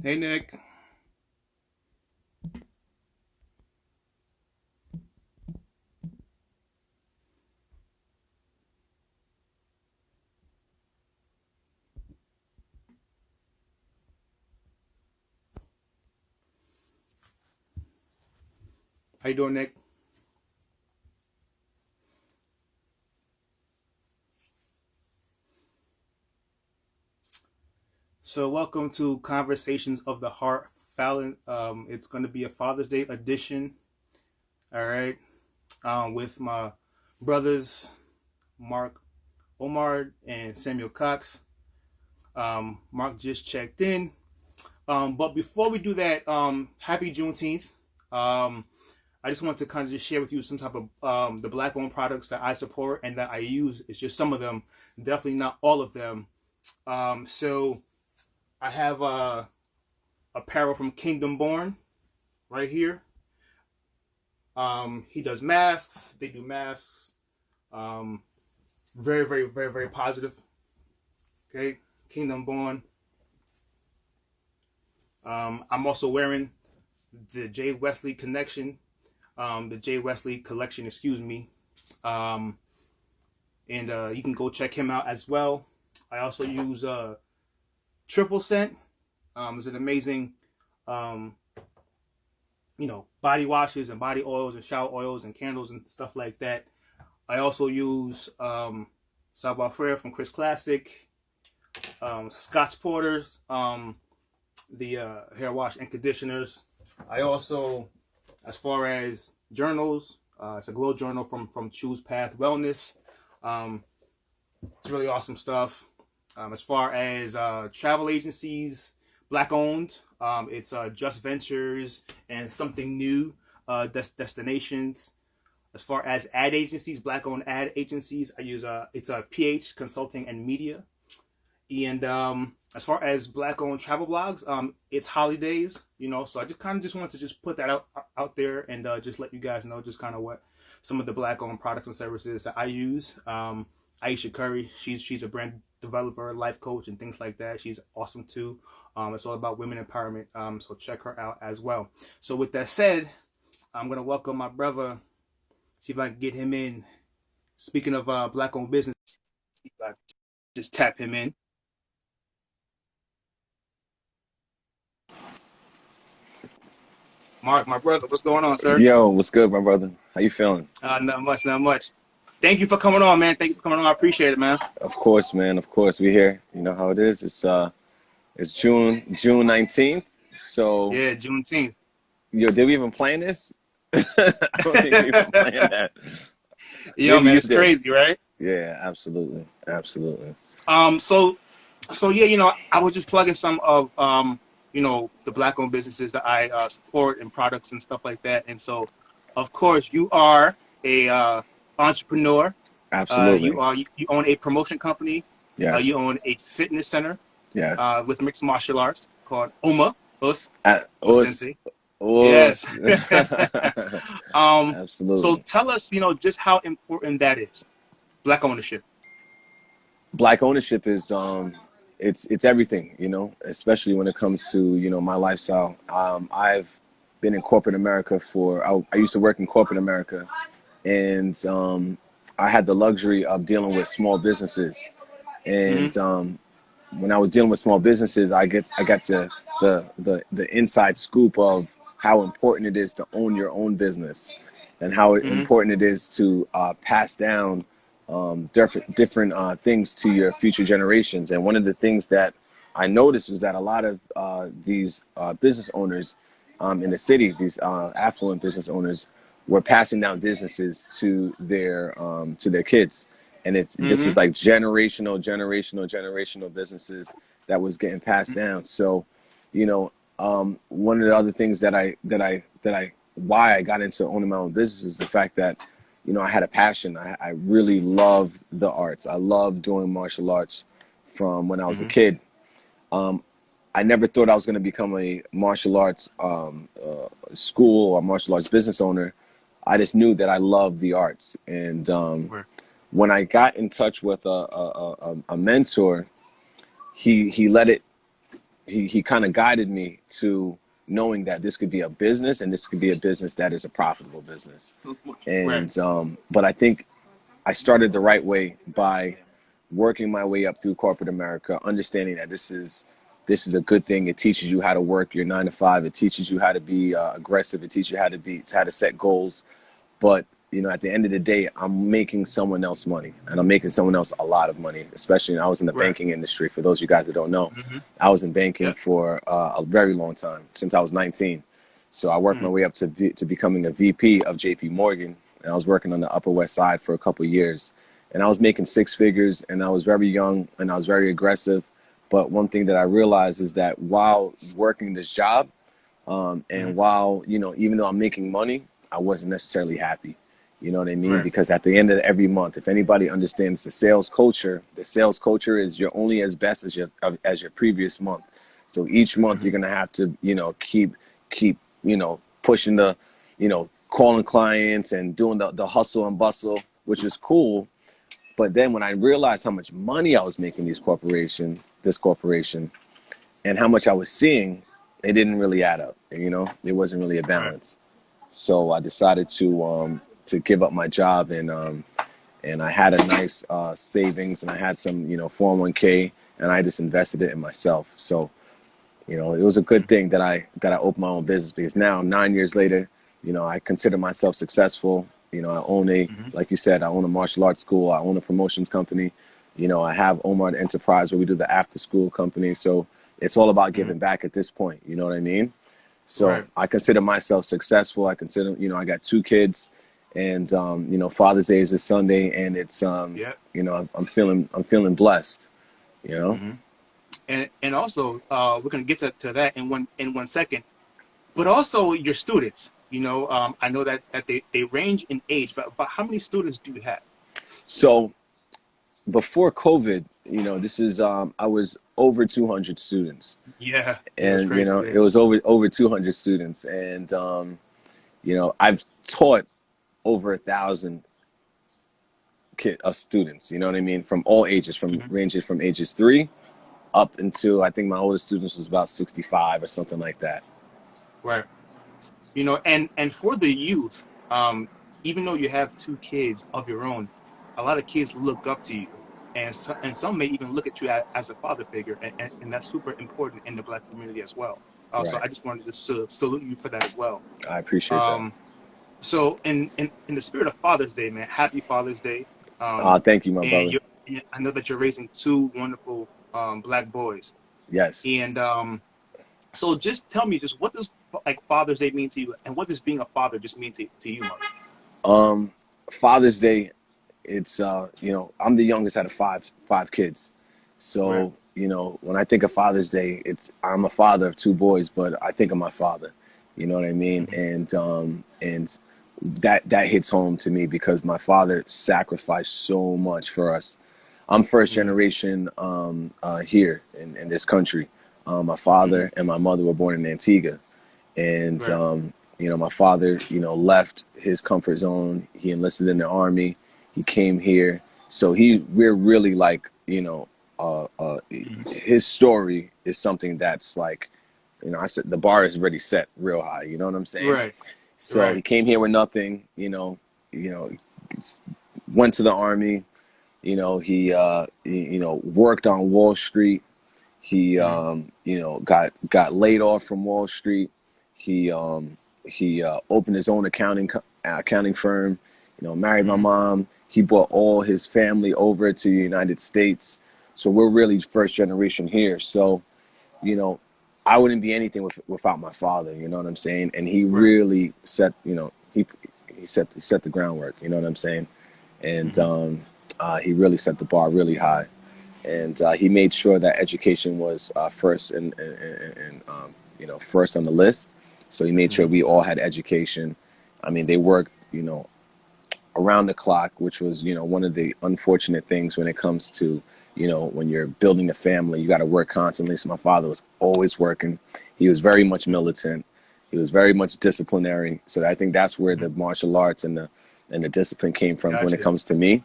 Hey Nick, how you doing, Nick? So welcome to Conversations of the Heart, Fallon. It's going to be a Father's Day edition. All right, with my brothers Mark Omard and Samuel Cox. Mark just checked in. But before we do that, happy Juneteenth. Um, I just want to kind of just share with you some type of the black-owned products that I support and that I use. It's just some of them, definitely not all of them. So I have apparel from Kingdom Born right here. He does masks. They do masks. Um, very, very, very, very positive. Okay, Kingdom Born. I'm also wearing the Jay Wesley connection, the Jay Wesley collection. Excuse me. Um, and you can go check him out as well. I also use Triple Scent. It's an amazing, um, body washes and body oils and shower oils and candles and stuff like that. I also use Savoir Faire from Chris Classic, Scotch Porters, the hair wash and conditioners. I also, as far as journals, it's a glow journal from Choose Path Wellness. It's really awesome stuff. As far as travel agencies, black owned, it's Just Ventures and Something New Destinations. As far as ad agencies, black owned ad agencies, I use it's a PH Consulting and Media. And as far as black owned travel blogs, it's holidays, so I just kind of just want to just put that out there and just let you guys know just kind of what some of the black owned products and services that I use. Aisha Curry, she's a brand developer, life coach, and things like that. She's awesome too. It's all about women empowerment. So check her out as well. So with that said, I'm gonna welcome my brother. See if I can get him in. Speaking of black owned business, see if I can just tap him in. Mark, my brother, what's going on, sir? Yo, what's good, my brother? How you feeling? Not much, not much. Thank you for coming on, man. Thank you for coming on. I appreciate it, man. Of course, man. Of course, we here. You know how it is. It's June 19th. So, Yeah, Juneteenth. yo, did we even plan this? I don't think we even planned that. Yo, Maybe man, you it's did. crazy, right? Yeah, absolutely, absolutely. So yeah, I was just plugging some of the black-owned businesses that I support and products and stuff like that. And so, of course, you are a entrepreneur. Absolutely. You own a promotion company. Yes. You own a fitness center Yeah. with mixed martial arts called Omma Us. Sensei. Us. Yes. So Absolutely. tell us, just how important that is, black ownership. Black ownership is it's everything, especially when it comes to, my lifestyle. I've been in corporate America I used to work in corporate America, and I had the luxury of dealing with small businesses. Hmm. And when I was dealing with small businesses, I got to the inside scoop of how important it is to own your own business, and how Hmm. important it is to pass down different things to your future generations. And one of the things that I noticed was that a lot of these business owners in the city, these affluent business owners, were passing down businesses to their kids. And this Hmm. is like generational businesses that was getting passed down. So, one of the other things that I why I got into owning my own business is the fact that, I had a passion. I really loved the arts. I loved doing martial arts from when I was a Hmm. kid. I never thought I was going to become a martial arts school or martial arts business owner. I just knew that I loved the arts. And when I got in touch with a mentor, he let it he kind of guided me to knowing that this could be a business, and this could be a business that is a profitable business. Right. And but I think I started the right way by working my way up through corporate America, understanding that this is a good thing. It teaches you how to work your 9 to 5. It teaches you how to be aggressive. It teaches you how to set goals. But at the end of the day, I'm making someone else money, and I'm making someone else a lot of money. Especially, I was in the Right. banking industry. For those of you guys that don't know, Mm-hmm. I was in banking Yep. for a very long time, since I was 19. So I worked my Mm. way up to becoming a VP of JP Morgan, and I was working on the Upper West Side for a couple of years. And I was making 6 figures, and I was very young, and I was very aggressive. But one thing that I realized is that while working this job, and Mm. while, even though I'm making money, I wasn't necessarily happy. You know what I mean? Right. Because at the end of every month, if anybody understands the sales culture is you're only as best as your previous month. So each month Mm-hmm. you're gonna have to, keep, pushing calling clients and doing the hustle and bustle, which is cool. But then when I realized how much money I was making this corporation, and how much I was seeing, it didn't really add up. It wasn't really a Right. balance. So I decided to give up my job, and I had a nice savings, and I had some 401k, and I just invested it in myself. So it was a good thing that I opened my own business, because now 9 years later, I consider myself successful. I own Mm-hmm. like you said, I own a martial arts school. I own a promotions company. I have Omar Enterprise, where we do the after school company. So it's all about Mm-hmm. giving back at this point. You know what I mean? So Right. I consider myself successful. I consider, I got 2 kids, and Father's Day is this Sunday, and it's Yep. I'm feeling blessed. You know. Mm-hmm. And also, we're gonna get to that in 1 second. But also your students. I know that they range in age, but how many students do you have? So before COVID, this is I was over 200 students, Yeah, it was and crazy. it Yeah. was over 200 students, and I've taught over 1,000 students. You know what I mean? From all ages, from Mm-hmm. ranges from ages 3 up until, I think my oldest students was about 65 or something like that. Right. And for the youth, even though you have 2 kids of your own, a lot of kids look up to you, and some may even look at you as a father figure, and that's super important in the Black community as well. So Right. I just wanted to salute you for that as well. I appreciate that. Um, so in the spirit of Father's Day, man, happy Father's Day. Um, Thank you, my and brother. you, I know that you're raising 2 wonderful Black boys, Yes. and so just tell me, just what does like Father's Day mean to you, and what does being a father just mean to you, Mark? Um, Father's Day, it's I'm the youngest out of five kids. Right. So, when I think of Father's Day, I'm a father of 2 boys, but I think of my father. You know what I mean? Mm-hmm. And that hits home to me, because my father sacrificed so much for us. I'm first Mm-hmm. generation here in this country. My Mm-hmm. father and my mother were born in Antigua, and Right. my father, left his comfort zone. He enlisted in the army. He came here, so we're really like, Mm-hmm. his story is something that's like, I said the bar is already set real high. You know what I'm saying? Right. So Right. he came here with nothing. You know, went to the army. He worked on Wall Street. He Mm-hmm. got laid off from Wall Street. He opened his own accounting firm. Married my Mm-hmm. mom. He brought all his family over to the United States. So we're really first generation here. So you know, I wouldn't be anything without my father. You know what I'm saying? And he Right. really set the groundwork. You know what I'm saying? And Mm-hmm. he really set the bar really high, and he made sure that education was first and first on the list. So he made sure Mm-hmm. we all had education. I mean, they worked around the clock, which was one of the unfortunate things when it comes to when you're building a family, you got to work constantly. So my father was always working. He was very much militant. He was very much disciplinary. So I think that's where Mm-hmm. the martial arts and the discipline came from when it Gotcha. comes to me.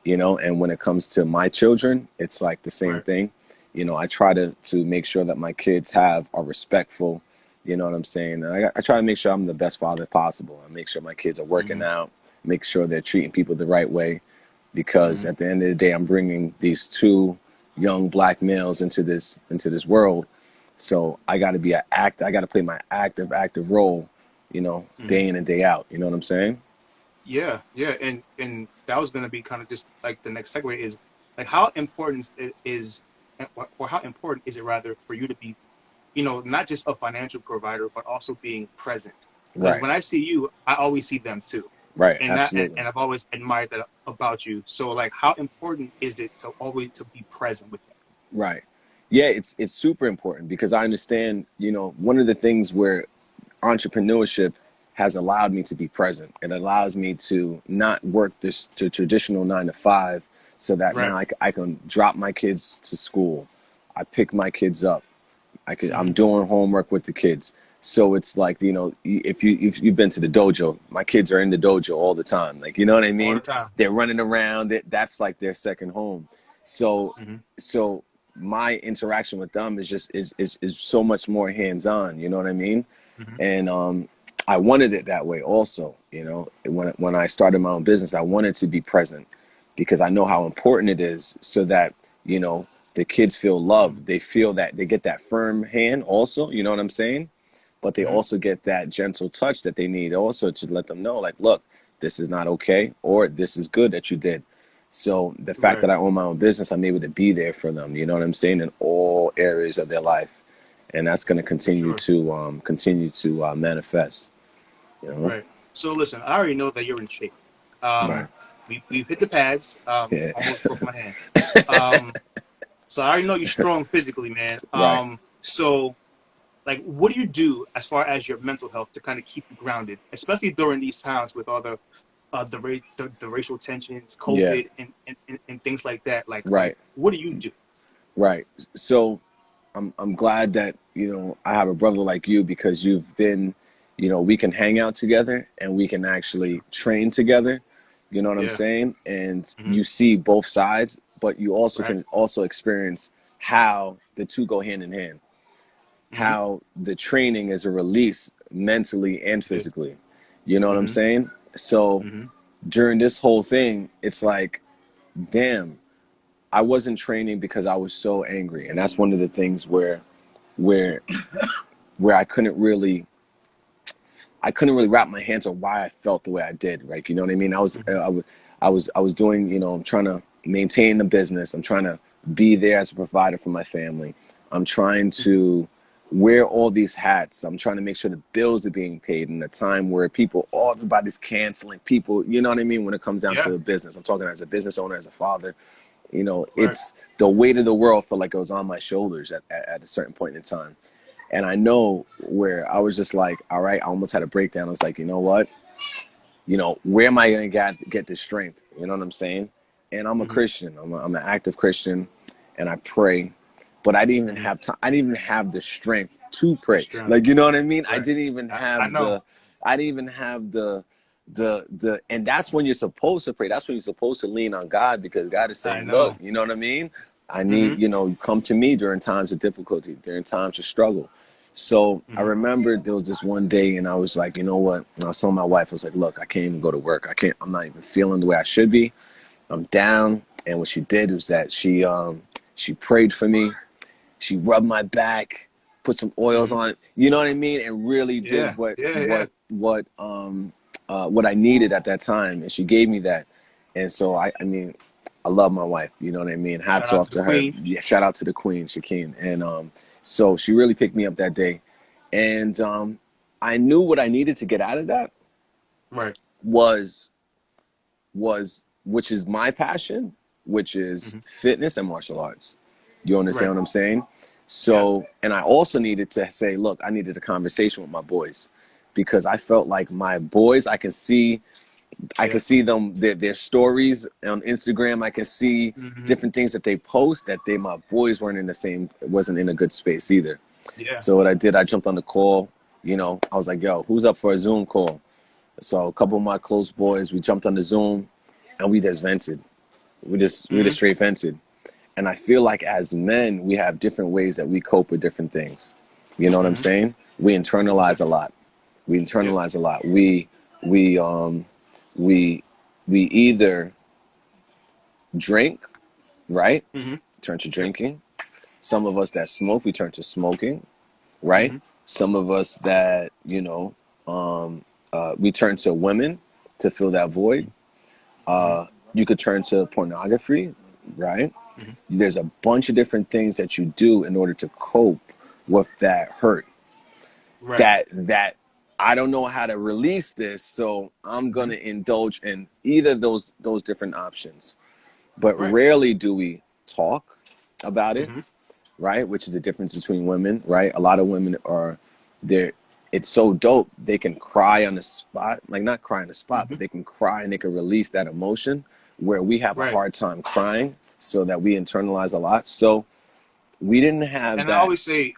And when it comes to my children, it's like the same Right. thing. You know, I try to make sure that my kids are respectful. You know what I'm saying? And I try to make sure I'm the best father possible. I make sure my kids are working Mm-hmm. out, make sure they're treating people the right way, because Mm-hmm. at the end of the day, I'm bringing these two young black males into this world. So I got to I got to play my active role, you know, Mm-hmm. day in and day out. You know what I'm saying? Yeah, yeah, and that was gonna be kind of just like the next segue is like how important it is, or how important is it rather for you to be, not just a financial provider, but also being present. Because Right. when I see you, I always see them too, Right. and Absolutely. and I've always admired that about you. So like, how important is it to always to be present with them? Right. Yeah, it's super important because I understand, you know, one of the things where entrepreneurship has allowed me to be present. It allows me to not work this to traditional 9 to 5, so that now Right. I can drop my kids to school. I pick my kids up. Mm-hmm. I'm doing homework with the kids. So it's like, you know, if you've been to the dojo, my kids are in the dojo all the time. Like, you know what I All the mean? time. They're running around. That's like their second home. So Mm-hmm. so my interaction with them is just is so much more hands on. You know what I mean? Mm-hmm. And I wanted it that way also. You know, when I started my own business, I wanted to be present because I know how important it is, so that, you know, the kids feel loved. They feel that they get that firm hand also. You know what I'm saying? But they Mm-hmm. also get that gentle touch that they need also to let them know, like, look, this is not okay, or this is good that you did. So the fact Right. that I own my own business, I'm able to be there for them. You know what I'm saying? In all areas of their life, and that's going to For continue sure. to manifest. You know? Right. So listen, I already know that you're in shape. Right. We've hit the pads. Yeah. Almost broke my hand. Um, so I already know you're strong physically, man. Right. So like, what do you do as far as your mental health to kind of keep you grounded, especially during these times with all the racial tensions, Yeah. COVID, and things like that? Like, Right. what do you do? Right. So I'm glad that, you know, I have a brother like you, because you've been, you know, we can hang out together and we can actually Sure. train together. You know what I'm Yeah. saying? And Hmm. you see both sides, but you also Right. can also experience how the two go hand in hand. Hmm. How the training is a release mentally and Yeah. physically. You know what I'm Hmm. saying? So Hmm. during this whole thing, it's like, damn, I wasn't training because I was so angry. And that's one of the things where where I couldn't really wrap my hands on why I felt the way I did, right? You know what I mean? Hmm. I was doing, you know, I'm trying to maintain the business. I'm trying to be there as a provider for my family. I'm trying to wear all these hats. I'm trying to make sure the bills are being paid in a time where everybody's canceling. People, you know what I mean? When it comes down Yeah. to a business, I'm talking as a business owner, as a father. You know, Right. it's the weight of the world felt like it was on my shoulders at a certain point in time. And I know where I was just like, all right, I almost had a breakdown. I was like, you know what? You know, where am I going to get this strength? You know what I'm saying? And I'm a Hmm. Christian. I'm an active Christian, and I pray. But I didn't even Hmm. have time. I didn't even have the strength to The pray. strength. Like, you know what I mean? Right. I know. I didn't even have and that's when you're supposed to pray. That's when you're supposed to lean on God, because God is I saying, look, know. you know what I mean? I Hmm. need, you know, come to me during times of difficulty, during times of struggle. So I Hmm. remember there was this one day, and I was like, you know what? And I was telling my wife, I was like, look, I can't even go to work. I'm not even feeling the way I should be. I'm down. And what she did was that she prayed for me. She rubbed my back, put some oils Hmm. on it, you know what I mean? And really Yeah. did Yeah. Yeah. what I needed at that time. And she gave me that. And so I mean, I love my wife, you know what I mean? Shout Hats out off to the to her. queen. Yeah, shout out to the queen, Shakeen. And so she really picked me up that day. And I knew what I needed to get out of that Right. was which is my passion, which is Hmm. fitness and martial arts. You understand Right. what I'm saying? Yeah. So, and I also needed to say, look, I needed a conversation with my boys, because I felt like my boys, I Yeah. can see them, their stories on Instagram. I can see Hmm. different things that they post, that my boys wasn't in a good space either. Yeah. So what I did, I jumped on the call. You know, I was like, yo, who's up for a Zoom call? So a couple of my close boys, we jumped on the Zoom, and we just vented. We just Hmm. straight vented. And I feel like as men, we have different ways that we cope with different things. You know what I'm Mm-hmm. saying? We internalize 100%. a lot. We Yep. internalize a lot. We we we either drink, right? Mm-hmm. Turn to Yep. drinking. Some of us that smoke, we turn to smoking, right? Mm-hmm. Some of us that, we turn to women to fill that void. Mm-hmm. You could turn to pornography, right? Mm-hmm. There's a bunch of different things that you do in order to cope with that hurt. Right. That I don't know how to release this, so I'm Mm-hmm. gonna indulge in either of those different options. But Right. rarely do we talk about it, Mm-hmm. right? Which is the difference between women, right? A lot of women are they're it's so dope. They can cry on the spot, like not cry on the spot, Mm-hmm. but they can cry and they can release that emotion where we have a Right. hard time crying, so that we internalize a lot. So we didn't have And I that. always say,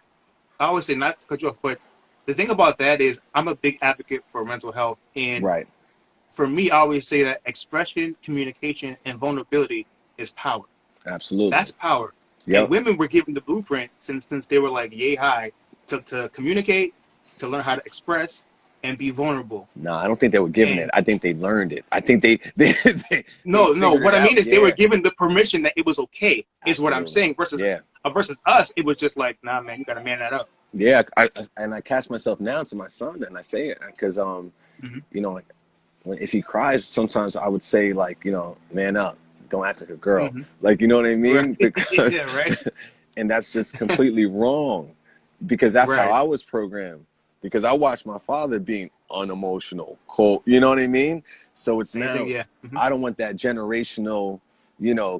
not to cut you off, but the thing about that is I'm a big advocate for mental health. And Right. for me, I always say that expression, communication, and vulnerability is power. Absolutely. That's power. And Yep. women were given the blueprint since they were like yay high to communicate, to learn how to express and be vulnerable. No, I don't think they were given it. And I think they learned it. I think they no, figured it what I mean out. is they were Yeah. given the permission that it was okay, is what I'm Absolutely. saying, versus Yeah. versus us, it was just like, nah man, you gotta man that up. Yeah. And I catch myself now to my son, and I say it because Mm-hmm. like if he cries, sometimes I would say like, man up, don't act like a girl, Mm-hmm. like you know what I Right. mean? Because Yeah, right. and that's just completely wrong, because that's how Right. I was programmed. Because I watched my father being unemotional, cold. You know what I mean? So it's Same thing, now yeah. Mm-hmm. I don't want that generational,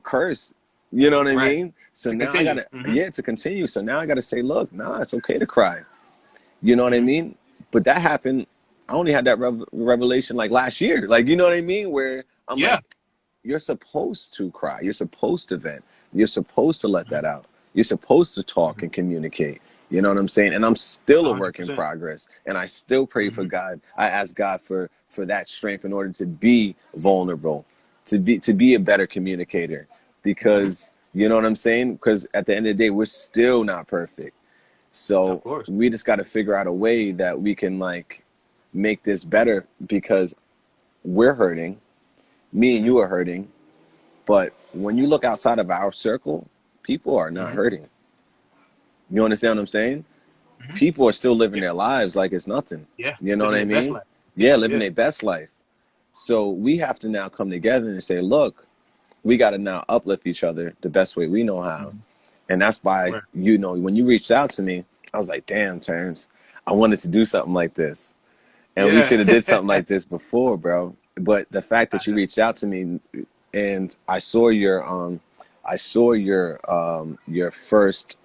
curse. You know what I Right. mean? So To now I continue. gotta, Mm-hmm. yeah, to continue. So now I gotta say, look, nah, it's okay to cry. You know what I Mm-hmm. mean? But that happened. I only had that revelation like last year. Like, you know what I mean? Where I'm Yeah. like, you're supposed to cry. You're supposed to vent. You're supposed to let Mm-hmm. that out. You're supposed to talk Mm-hmm. and communicate. You know what I'm saying? And I'm still a work in 100%. progress. And I still pray for Mm-hmm. God. I ask God for that strength in order to be vulnerable, to be a better communicator. Mm-hmm. Because you know what I'm saying? Because at the end of the day, we're still not perfect. Of So course. we just got to figure out a way that we can like make this better, because we're hurting. Me and Mm-hmm. you are hurting. But when you look outside of our circle, people are not Mm-hmm. hurting. You understand what I'm saying? Mm-hmm. People are still living Yeah. their lives like it's nothing. Yeah. You know what Living I their best mean? life. Yeah, living Yeah. their best life. So we have to now come together and say, look, we got to now uplift each other the best way we know how. Mm-hmm. And that's why, Right. when you reached out to me, I was like, damn, Terrence, I wanted to do something like this. And we Yeah. should have did something like this before, bro. But the fact I that you know. reached out to me, and I saw your first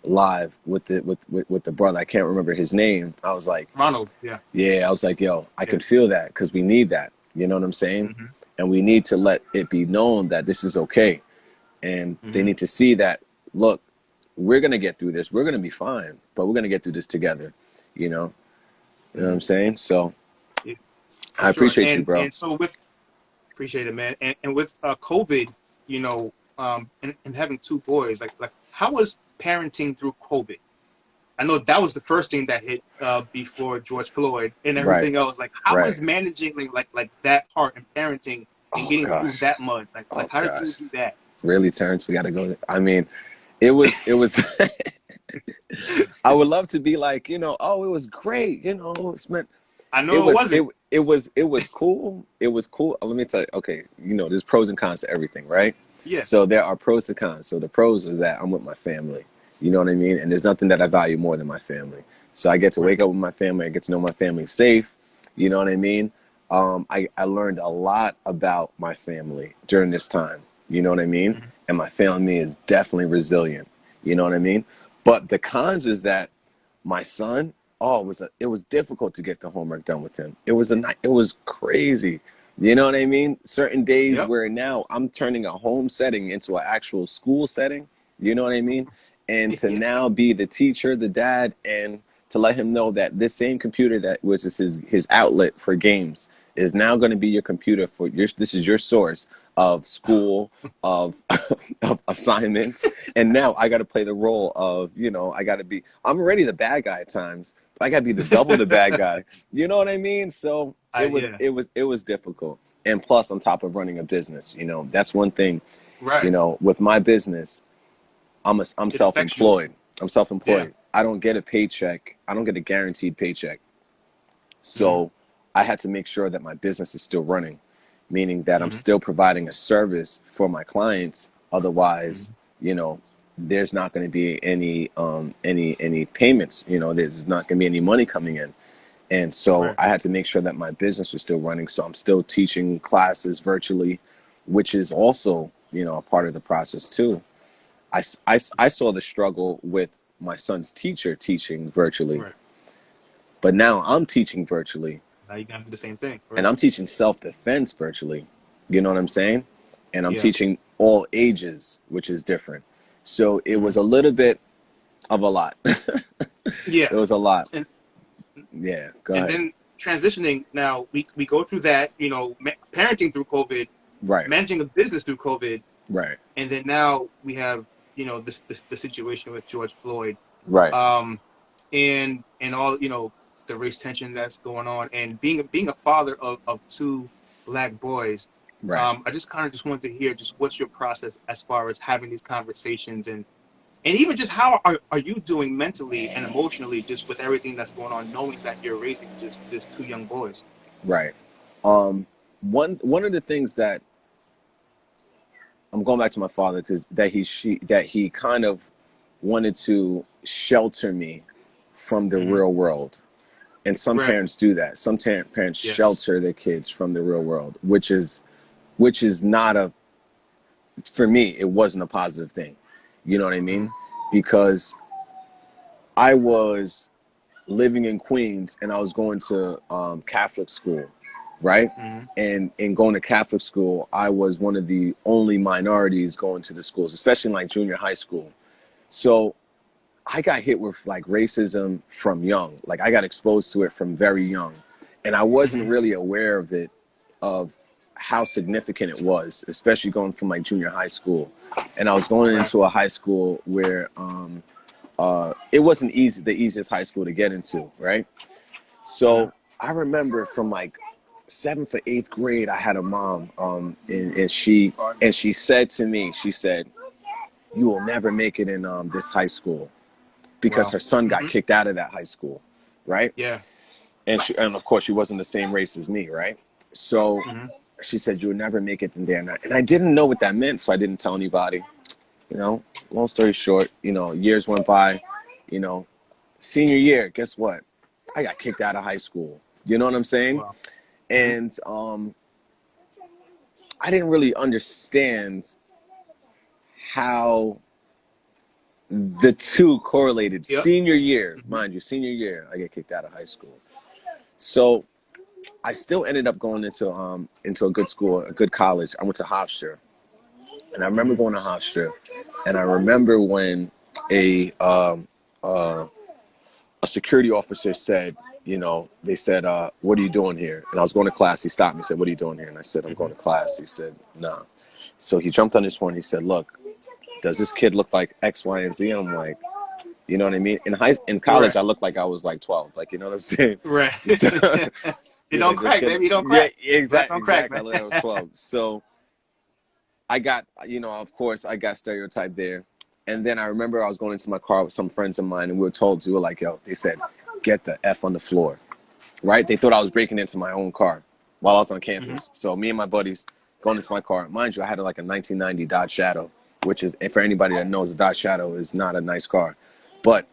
live with the brother. I can't remember his name. I was like, Ronald. Yeah. yeah, I was like, yo, I Yeah. could feel that, because we need that. You know what I'm saying? Mm-hmm. And we need to let it be known that this is okay. And they Mm-hmm. need to see that, look, we're gonna get through this. We're gonna be fine, but we're gonna get through this together. You know, you know what Mm-hmm. I'm saying? So Yeah, for I sure. appreciate you, And bro. and so with appreciate it, man. And with COVID, and having two boys, like how was parenting through COVID? I know that was the first thing that hit before George Floyd and Right, everything else. Like how right. was managing like that part and parenting and Oh getting through gosh, that mud? Like oh how did you gosh. do that? Really, Terrence? We gotta go. I mean, it was. I would love to be like, oh, it was great. It's meant. I It know it was it wasn't. it was cool. It was cool. Let me tell you. Okay, there's pros and cons to everything, right? Yeah. So there are pros and cons. So the pros is that I'm with my family. You know what I mean? And there's nothing that I value more than my family. So I get to Right. wake up with my family. I get to know my family's safe. You know what I mean? I learned a lot about my family during this time. You know what I mean? Mm-hmm. And my family is definitely resilient. You know what I mean? But the cons is that my son, oh, it was difficult to get the homework done with him. It was crazy. You know what I mean? Certain days Yep. where now I'm turning a home setting into an actual school setting. You know what I mean? And to Yeah. now be the teacher, the dad, and to let him know that this same computer that was just his outlet for games is now going to be your computer for this is your source of school, of of assignments, and now I got to play the role of, you know, I'm already the bad guy at times, but I got to be the double the bad guy. You know what I mean? So Yeah. it was difficult, and plus on top of running a business, you know, that's one thing. You Right. know, with my business, I'm It affects you. self-employed. I'm Yeah. self-employed. I don't get a paycheck. I don't get a guaranteed paycheck. Hmm. So I had to make sure that my business is still running, meaning that I'm Hmm. still providing a service for my clients. Otherwise, Hmm. you know, there's not going to be any payments. You know, there's not going to be any money coming in. And so Right. I had to make sure that my business was still running. So I'm still teaching classes virtually, which is also, you know, a part of the process too. I saw the struggle with my son's teacher teaching virtually, Right. but now I'm teaching virtually, Now you can do the same thing. and Right. I'm teaching self-defense virtually. You know what I'm saying? And I'm Yeah. teaching all ages, which is different. So it Hmm. was a little bit of a lot. Yeah. It was a lot. And Yeah, go and ahead. then transitioning now, we go through that, parenting through COVID, Right, managing a business through COVID, right, and then now we have this the situation with George Floyd, right, um, and all the race tension that's going on, and being a father of two black boys. right. I just kind of just wanted to hear just what's your process as far as having these conversations, and even just how are you doing mentally and emotionally just with everything that's going on, knowing that you're raising just two young boys. Right. Um, one of the things that I'm going back to my father, because that he kind of wanted to shelter me from the Hmm. real world. And some Right. parents do that. Some parents Yes. shelter their kids from the real world, which is not a for me, it wasn't a positive thing. You know what I Hmm. mean? Because I was living in Queens and I was going to Catholic school, right? Hmm. And in going to Catholic school, I was one of the only minorities going to the schools, especially in like junior high school. So I got hit with like racism from young. Like I got exposed to it from very young. And I wasn't Hmm. really aware of how significant it was, especially going from like junior high school. And I was going Right. into a high school where it wasn't the easiest high school to get into, right? Yeah. So I remember from like seventh or eighth grade, I had a mom, and she said to me, she said, "You will never make it in this high school," because Wow. her son got Hmm. kicked out of that high school, right? Yeah. And of course she wasn't the same race as me, right? So Hmm. she said, "You will never make it in there," and I didn't know what that meant, so I didn't tell anybody. You know, long story short, you know, years went by. You know, senior year, guess what? I got kicked out of high school. You know what I'm saying? Wow. Hmm. And I didn't really understand how the two correlated. Yep. Senior year, Hmm. mind you, senior year, I get kicked out of high school. So I still ended up going into a good school, a good college. I went to Hofstra, and I remember Hmm. going to Hofstra, and I remember when a um, uh, a security officer said, you know, they said, "What are you doing here?" And I was going to class. He stopped me, said, "What are you doing here?" And I said, "I'm Hmm. going to class." He said, "Nah." So he jumped on his phone. He said, "Look, does this kid look like X, Y, and Z?" I'm like, you know what I mean? In college, Right. I looked like I was like 12, like, you know what I'm saying? Right. So You he's don't like, "This crack, kid," baby. You don't yeah, crack. Blacks don't crack, exactly. I man. looked like I was 12. So I got, you know, of course, I got stereotyped there. And then I remember I was going into my car with some friends of mine, and we were like, yo, they said, "Get the F on the floor," right? They thought I was breaking into my own car while I was on Hmm. campus. So me and my buddies going into my car. Mind you, I had like a 1990 Dodge Shadow, which is, and for anybody that knows, a Dodge Shadow is not a nice car. But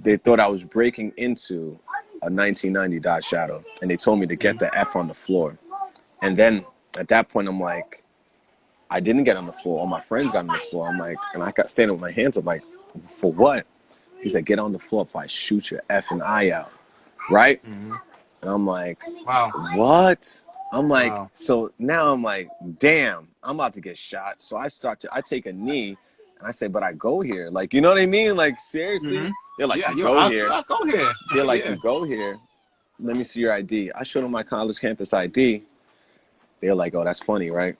they thought I was breaking into a 1990 Dodge Shadow, and they told me to get Hmm. the F on the floor. And then at that point, I'm like, I didn't get on the floor. All my friends got on the floor. I'm like, and I got standing with my hands up, like, for what? He said, "Get on the floor if I shoot your F and I out," right? Hmm. And I'm like, Wow. what? I'm like, Wow. so now I'm like, damn, I'm about to get shot. So I take a knee and I say, "But I go here." Like, you know what I mean? Like, seriously? Hmm. They're like, Yeah. "You go here." I'll go here. They're like, "You Yeah. go here. Let me see your ID." I showed them my college campus ID. They're like, "Oh, that's funny, right?"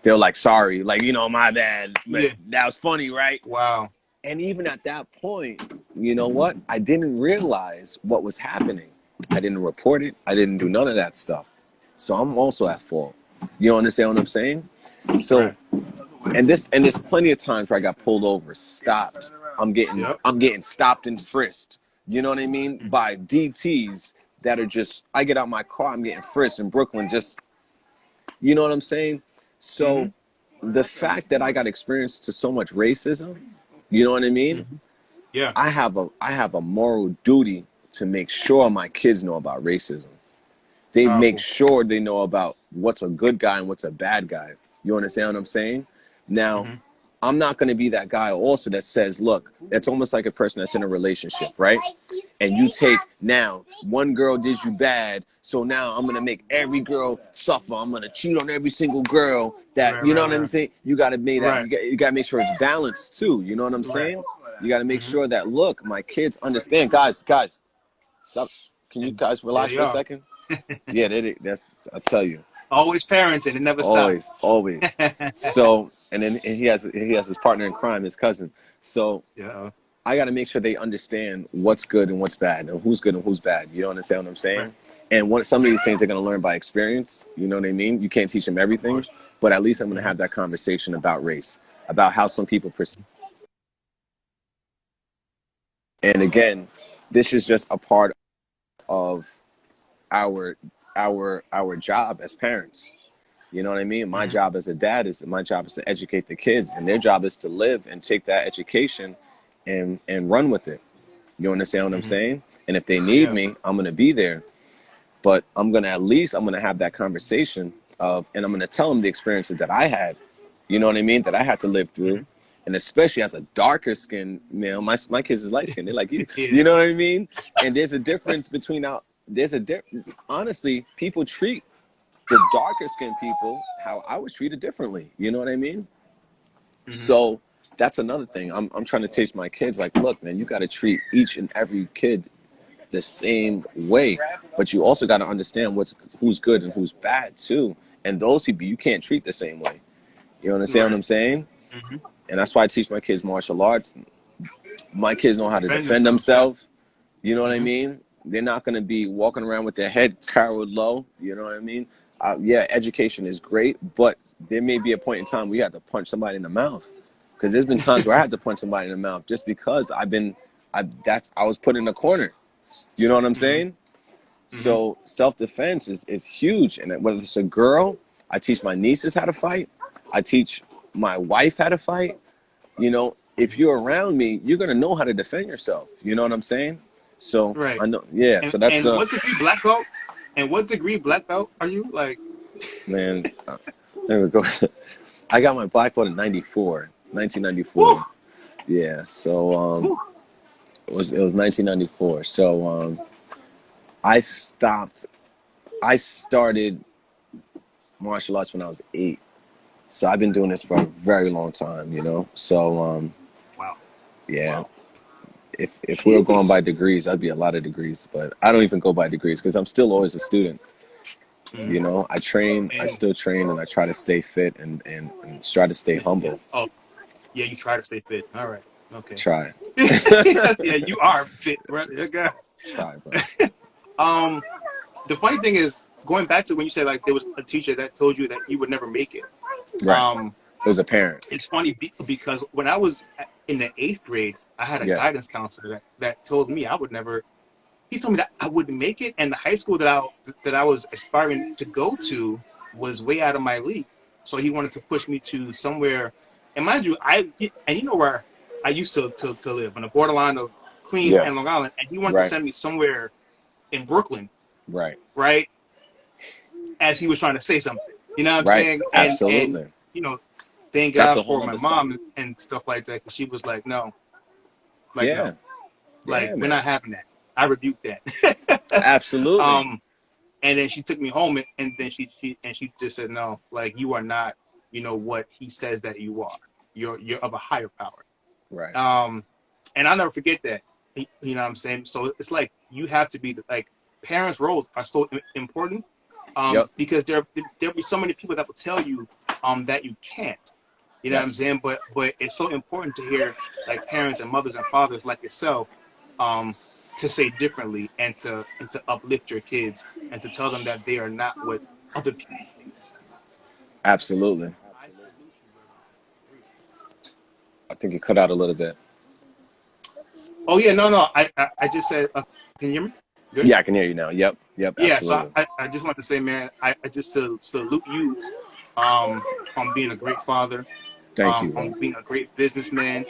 they're like, sorry, like, my bad, but Yeah. that was funny, right? Wow. And even at that point, you know what? I didn't realize what was happening. I didn't report it. I didn't do none of that stuff. So I'm also at fault. You understand what I'm saying? So, Right. and there's plenty of times where I got pulled over, stopped. Yep. I'm getting stopped and frisked. You know what I mean? By DTs that are just, I get out my car, I'm getting frisked in Brooklyn, just, you know what I'm saying? Mm-hmm. So the fact that I got experienced to so much racism, you know what I mean? Mm-hmm. Yeah. I have a moral duty to make sure my kids know about racism. They make Powerful. sure they know about what's a good guy and what's a bad guy. You understand what I'm saying? Now, Mm-hmm. I'm not going to be that guy also that says, look, it's almost like a person that's in a relationship, right? And you take, now, one girl did you bad, so now I'm going to make every girl suffer. I'm going to cheat on every single girl that, Right. you know Right. what I'm Right. saying? You got to make that, Right. you got to make sure it's balanced too. You know what I'm Right. saying? You got to make Mm-hmm. sure that, look, my kids understand. Guys, stop. Can you And guys there relax they for a are. second? Yeah, that's, I tell you. Always parenting. It never Always, stops. always. So, and then he has his partner in crime, his cousin. So Yeah. I got to make sure they understand what's good and what's bad, and who's good and who's bad. You understand what I'm Right. saying? And some of these things they're gonna learn by experience. You know what I mean? You can't teach them Of everything, course. but at least I'm gonna Mm-hmm. have that conversation about race, about how some people perceive. And again, this is just a part of our our job as parents. You know what I mean? Mm-hmm. My job is to educate the kids, and their job is to live and take that education and run with it. You understand what I'm Mm-hmm. saying? And if they need Yeah. me, I'm gonna be there. But I'm gonna have that conversation and I'm gonna tell them the experiences that I had. You know what I mean? That I had to live through. Mm-hmm. And especially as a darker skinned male, my kids is light skinned. They're like you. Yeah. You know what I mean? And there's a difference between honestly, people treat the darker skinned people how I was treated differently. You know what I mean? Mm-hmm. So that's another thing. I'm trying to teach my kids, like, look, man, you got to treat each and every kid the same way, but you also got to understand who's good and who's bad too. And those people you can't treat the same way. You understand what Right. I'm saying? Mm-hmm. And that's why I teach my kids martial arts. My kids know how to Defend defend themselves. Yeah. themselves. You know what I Mm-hmm. mean? They're not going to be walking around with their head carried low. You know what I mean? Yeah, education is great, but there may be a point in time where you have to punch somebody in the mouth. Because there's been times where I had to punch somebody in the mouth just because I was put in a corner. You know what I'm Mm-hmm. saying? Mm-hmm. So self-defense is huge. And whether it's a girl, I teach my nieces how to fight. I teach my wife how to fight. If you're around me, you're going to know how to defend yourself. You know what I'm saying? So Right. I know, yeah. And So that's, and what degree black belt? And what degree black belt are you? Like, man, there we go. I got my black belt in 1994. woo, Yeah. So, woo. it was 1994. So, I stopped, I started martial arts when I was 8. So I've been doing this for a very long time. So Wow. yeah, Wow. if we were going Jesus. by degrees, I'd be a lot of degrees, but I don't even go by degrees because I'm still always a student. Mm-hmm. I And still train, and I try to stay fit and try to stay yeah. humble. Oh, yeah. You try to stay fit. All right. Okay. Try, Yeah, you are fit, bro. Okay. try, bro. Um, the funny thing is, going back to when you said like there was a teacher that told you that you would never make it. Right. Um, It was a parent. it's funny because when I was in the 8th grade, I had a Yeah. guidance counselor that told me I would never. He told me that I wouldn't make it, and the high school that I was aspiring to go to was way out of my league. So he wanted to push me to somewhere. And mind you, you know where I used to live on the borderline of Queens Yeah. and Long Island, and he wanted to Right. send me somewhere in Brooklyn, Right. right? As he was trying to say something, you know what I'm Right. saying? And Absolutely. you know, thank That's God a for whole my other stuff. mom and stuff like that, because she was like, no, like no, Yeah. like Yeah, we're man. not having that. I rebuke that. Absolutely. um, and then she took me home, and then she just said, no, like you are not, what he says that you are. You're of a higher power. Right. And I'll never forget that. You know what I'm saying? So it's like you have to be like parents' roles are so important. Yep. Because there'll be so many people that will tell you that you can't. You know what I'm Yes. saying? But it's so important to hear like parents and mothers and fathers like yourself um, to say differently and to uplift your kids and to tell them that they are not what other people. Absolutely. I salute you, brother. For real. I think it cut out a little bit. Oh yeah, no. I just said, can you hear me? Good. Yeah, I can hear you now. Yep. Yep. Yeah. So Absolutely. I just want to say, man, I just salute you um, on being a great father, Thank you, bro. on being a great businessman,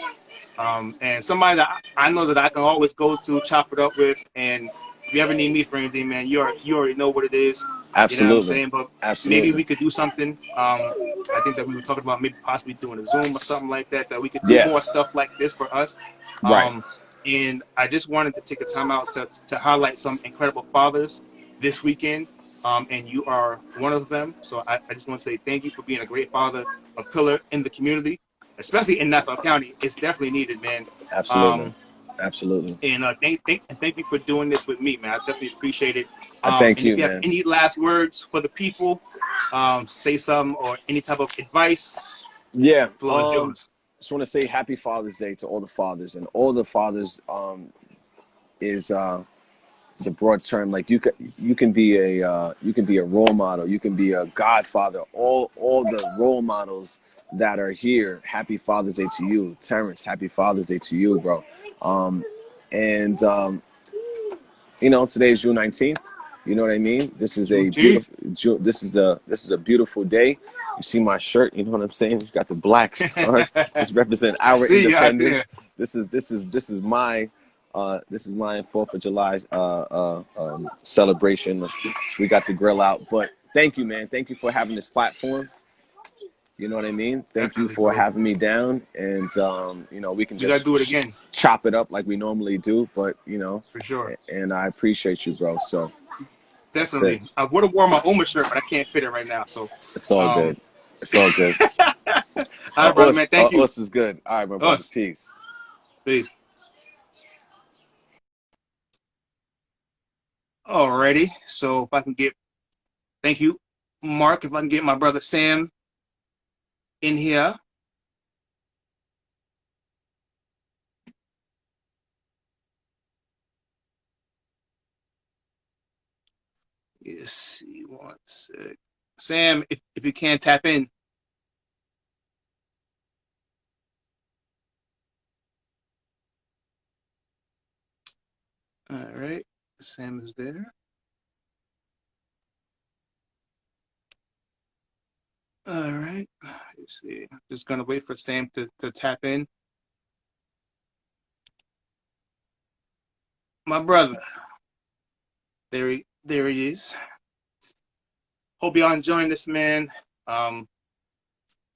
and somebody that I know that I can always go to, chop it up with, and if you ever need me for anything, man, you already know what it is. You know what I'm Absolutely. saying? But maybe Absolutely. we could do something. I think that we were talking about maybe possibly doing a Zoom or something like that. That we could do more Yes. stuff like this for us. Right. Um, and I just wanted to take a time out to highlight some incredible fathers this weekend. And you are one of them. So I just want to say thank you for being a great father, a pillar in the community, especially in Nassau County. It's definitely needed, man. Absolutely. Um, Absolutely. and thank you for doing this with me, man. I definitely appreciate it. I thank And if you, you have man. any last words for the people, say some or any type of advice, Yeah. floor is yours. Just want to say Happy Father's Day to all the fathers, and all the fathers is it's a broad term. Like you can be a role model, you can be a godfather. All the role models that are here. Happy Father's Day to you, Terrence. Happy Father's Day to you, bro. And Today's June 19th. You know what I mean? This is a Juneteenth. beautiful. This is a beautiful day. You see my shirt. You know what I'm saying? It's got the black stars. This represent I our see you out there. independence. This is my 4th of July celebration. We got the grill out. But thank you, man. Thank you for having this platform. You know what I mean? Thank you Definitely, for bro. having me down, and we can We gotta just do it again chop it up like we normally do. But for sure. and I appreciate you, bro. So that's it. Definitely. I would have worn my Oma shirt, but I can't fit it right now. So, It's all um, good. It's all good. all right, brother, man. Thank you. Us is good. All right, my brother. Us. Peace. Peace. Alrighty. So if I can get, thank you, Mark. If I can get my brother Sam in here. Let's see, one sec. Sam, if you can tap in. All right. Sam is there. All right. Let's see. Just gonna wait for Sam to tap in. My brother. There he is. Hope y'all enjoying this, man. Um,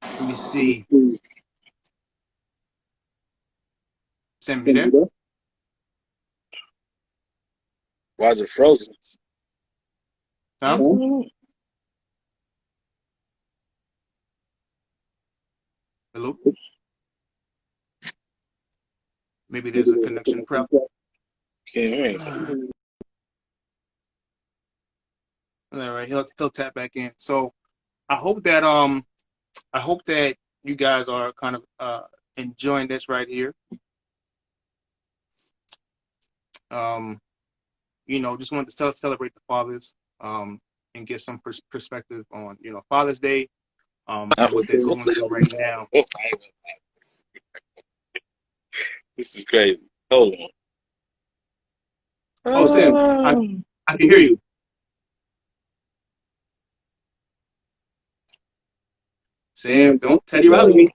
let me see. Sam, you there? Why is it frozen? Tom? Hello? Maybe there's a connection problem. Can't hear All anything. right, he'll tap back in. So I hope that you guys are kind of enjoying this right here. Um, just wanted to celebrate the fathers, and get some perspective on Father's Day, I and what they're going through right now. This is crazy. Hold Oh, Sam, I on. I can hear you. Sam, don't Teddy Riley me.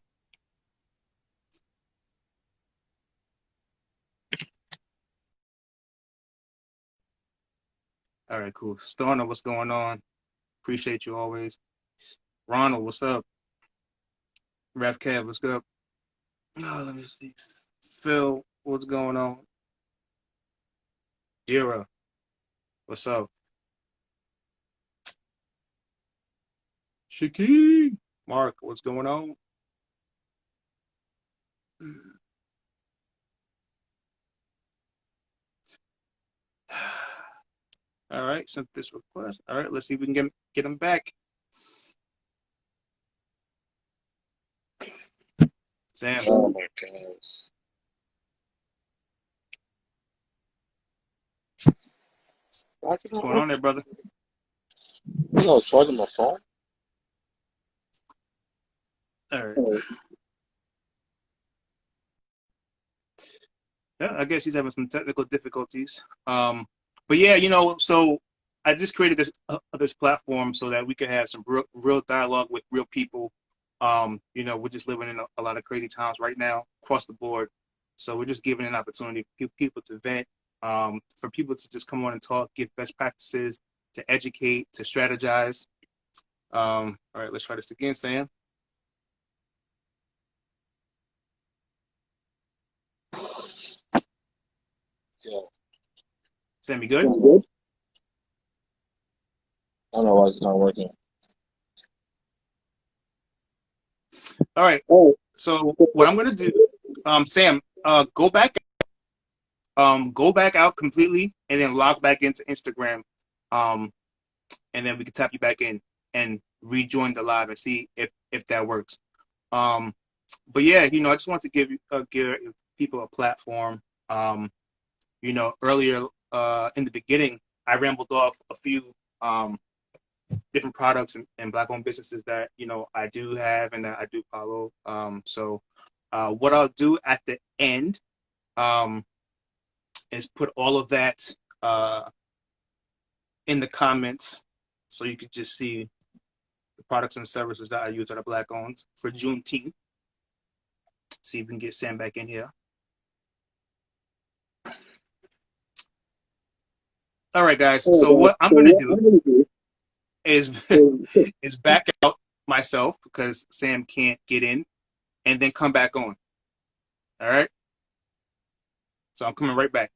All right, cool. Stoner, what's going on? Appreciate you always. Ronald, what's up? Rev Kev, what's up? Oh, let me see. Phil, what's going on? Dira, what's up? Shaquille, Mark, what's going on? All right, sent this request. All right, let's see if we can get him back. Sam, Oh my gosh. Why did what's I going on there, brother? I was charging my phone? All right. Oh, Yeah, I guess he's having some technical difficulties. But yeah, so I just created this platform so that we could have some real dialogue with real people. We're just living in a lot of crazy times right now across the board. So we're just giving an opportunity for people to vent, for people to just come on and talk, give best practices, to educate, to strategize. All right, let's try this again, Sam. yeah. Sam, you good? Doing good? I don't know why it's not working. All right. Oh, So what I'm gonna do, Sam, go back out completely and then log back into Instagram. Um, and then we can tap you back in and rejoin the live and see if that works. Um, but yeah, I just want to give people a platform. Earlier in the beginning, I rambled off a few different products and black-owned businesses that I do have and that I do follow. So what I'll do at the end um, is put all of that uh, in the comments, so you could just see the products and services that I use that are black-owned for Juneteenth. See if we can get Sam back in here. All right, guys. So what I'm gonna do is is back out myself because Sam can't get in, and then come back on. All right. So I'm coming right back.